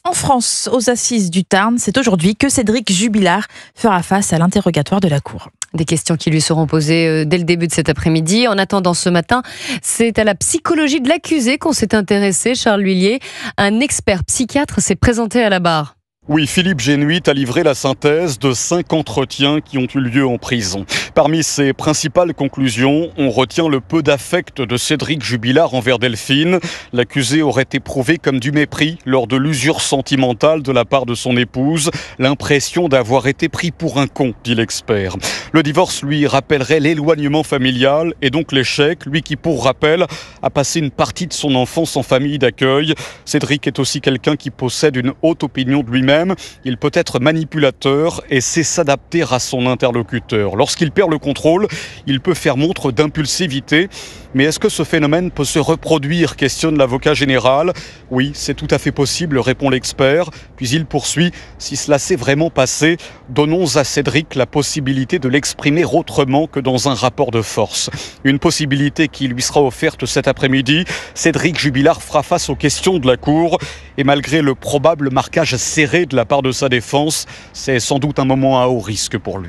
En France, aux Assises du Tarn, c'est aujourd'hui que Cédric Jubilard fera face à l'interrogatoire de la Cour. Des questions qui lui seront posées dès le début de cet après-midi. En attendant ce matin, c'est à la psychologie de l'accusé qu'on s'est intéressé. Charles L'Huillier, un expert psychiatre, s'est présenté à la barre. Oui, Philippe Génuit a livré la synthèse de 5 entretiens qui ont eu lieu en prison. Parmi ses principales conclusions, on retient le peu d'affect de Cédric Jubilard envers Delphine. L'accusé aurait éprouvé comme du mépris lors de l'usure sentimentale de la part de son épouse, l'impression d'avoir été pris pour un con, dit l'expert. Le divorce lui rappellerait l'éloignement familial et donc l'échec, lui qui, pour rappel, a passé une partie de son enfance en famille d'accueil. Cédric est aussi quelqu'un qui possède une haute opinion de lui-même. Il peut être manipulateur et sait s'adapter à son interlocuteur. Lorsqu'il perd le contrôle, il peut faire montre d'impulsivité. Mais est-ce que ce phénomène peut se reproduire, questionne l'avocat général. Oui, c'est tout à fait possible, répond l'expert. Puis il poursuit, si cela s'est vraiment passé, donnons à Cédric la possibilité de l'exprimer autrement que dans un rapport de force. Une possibilité qui lui sera offerte cet après-midi. Cédric Jubilard fera face aux questions de la Cour. Et malgré le probable marquage serré de la part de sa défense, c'est sans doute un moment à haut risque pour lui.